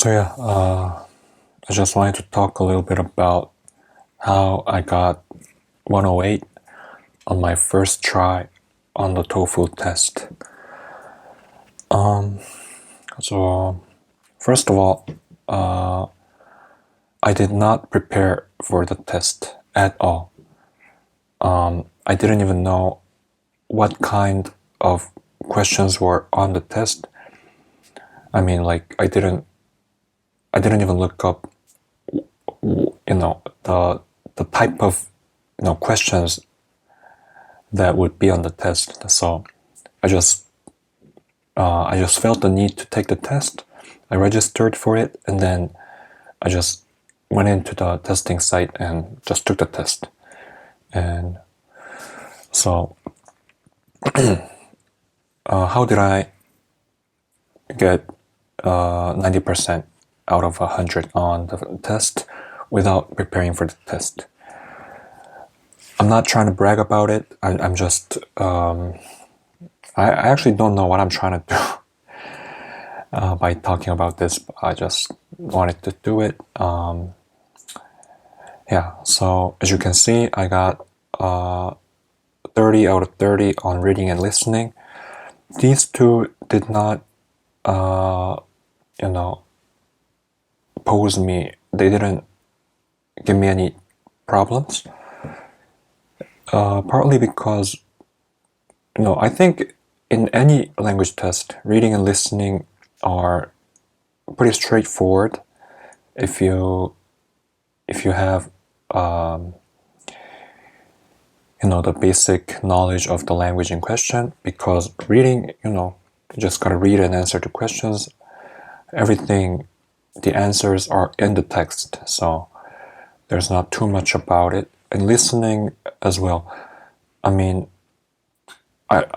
I just wanted to talk a little bit about how I got 108 on my first try on the toefl test. So first of all, I did not prepare for the test at all. I didn't even know what kind of questions were on the test. I mean, like I didn't even look up, the type of questions that would be on the test. So I just felt the need to take the test. I registered for it, and then I just went into the testing site and just took the test. And so, how did I get 90% out of 100 on the test without preparing for the test? I'm not trying to brag about it. I'm just I actually don't know what I'm trying to do by talking about this, but I just wanted to do it. So as you can see, I got 30 out of 30 on reading and listening. These two did not, pose me, they didn't give me any problems. Partly because, I think in any language test, reading and listening are pretty straightforward if you have the basic knowledge of the language in question. Because reading, you just gotta read and answer the questions. Everything, the answers are in the text, so there's not too much about it. And listening as well. I mean, I've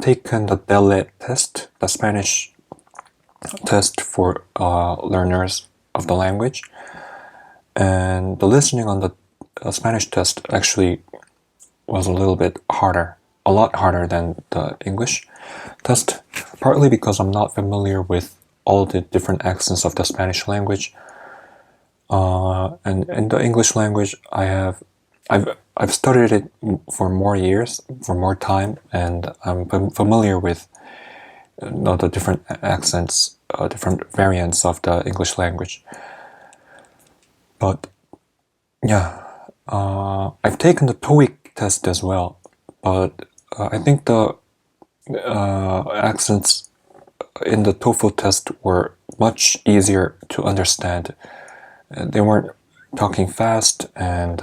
taken the DELE test, the Spanish test for learners of the language, and the listening on the Spanish test actually was a little bit harder, a lot harder than the English test, partly because I'm not familiar with all the different accents of the Spanish language. And in the English language, I've studied it for more years, for more time, and I'm familiar with the different accents, different variants of the English language. But I've taken the TOEIC test as well, but I think the accents in the TOEFL test were much easier to understand. They weren't talking fast, and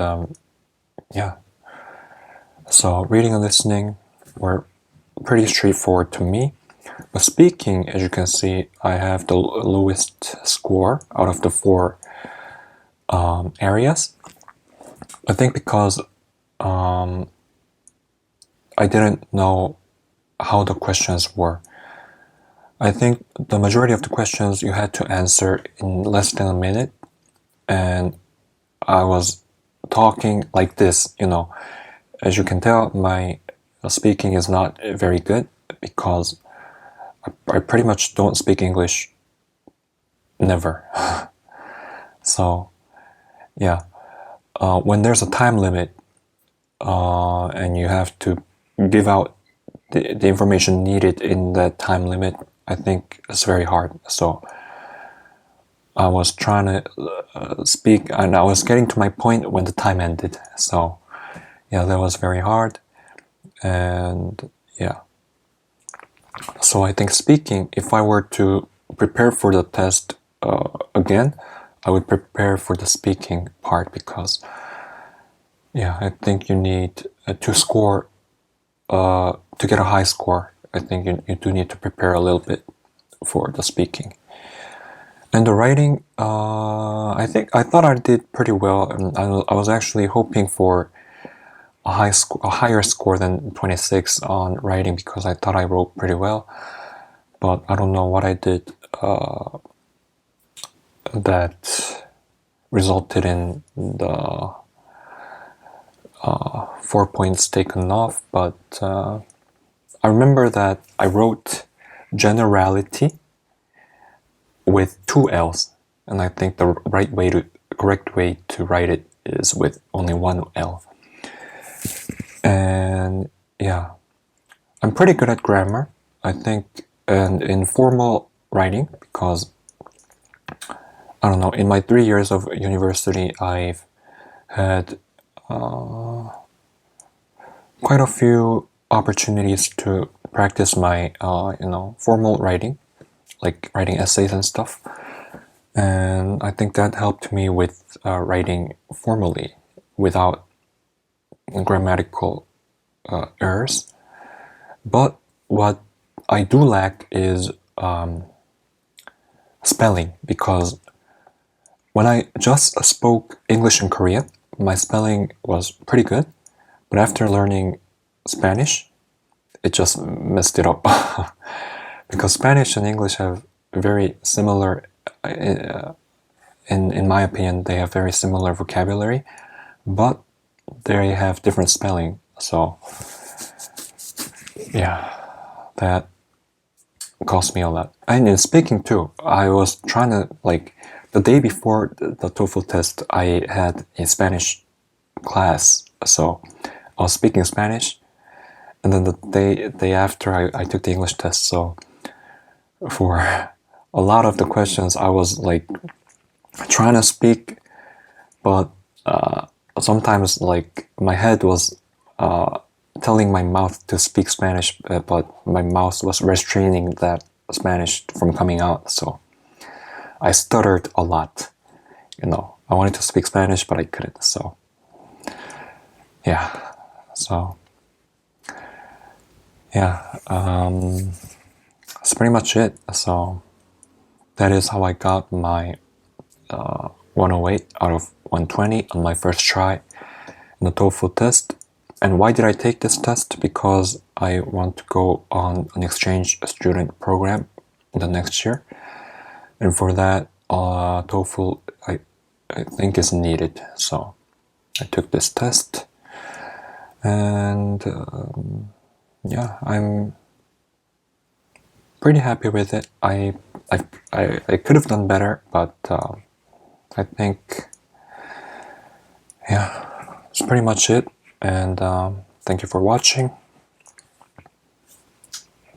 so reading and listening were pretty straightforward to me. But speaking, as you can see, I have the lowest score out of the 4 areas. I think because I didn't know how the questions were. I think the majority of the questions you had to answer in less than a minute, and I was talking like this, As you can tell, my speaking is not very good because I pretty much don't speak English, never. So, when there's a time limit and you have to give out the information needed in that time limit, I think it's very hard. So I was trying to speak, and I was getting to my point when the time ended. So that was very hard. And so I think speaking, if I were to prepare for the test again, I would prepare for the speaking part, because I think you need to score, to get a high score. I think you do need to prepare a little bit for the speaking. And the writing, I thought I did pretty well, and I was actually hoping for a higher score than 26 on writing, because I thought I wrote pretty well. But I don't know what I did that resulted in the 4 points taken off. But I remember that I wrote generality with two L's, and I think the correct way to write it is with only one L. And yeah, I'm pretty good at grammar, I think, and in formal writing, because I don't know, in my 3 years of university, I've had quite a few opportunities to practice my formal writing, like writing essays and stuff. And I think that helped me with writing formally without grammatical errors. But what I do lack is spelling, because when I just spoke English and Korean, my spelling was pretty good. But after learning Spanish, it just messed it up. Because Spanish and English have very similar, in my opinion, they have very similar vocabulary, but they have different spelling. So yeah, that cost me a lot. And in speaking too, I was trying to, like, the day before the TOEFL test, I had a Spanish class, so I was speaking Spanish, and then the day after I took the English test. So for a lot of the questions, I was like trying to speak, but sometimes like my head was telling my mouth to speak Spanish, but my mouth was restraining that Spanish from coming out. So I stuttered a lot. I wanted to speak Spanish, but I couldn't. So yeah. So yeah, that's pretty much it. So that is how I got my 108 out of 120 on my first try in the TOEFL test. And why did I take this test? Because I want to go on an exchange student program the next year. And for that, TOEFL, I think, is needed. So I took this test. And yeah, I'm pretty happy with it. I could have done better, but I think, yeah, that's pretty much it. And thank you for watching.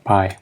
Bye.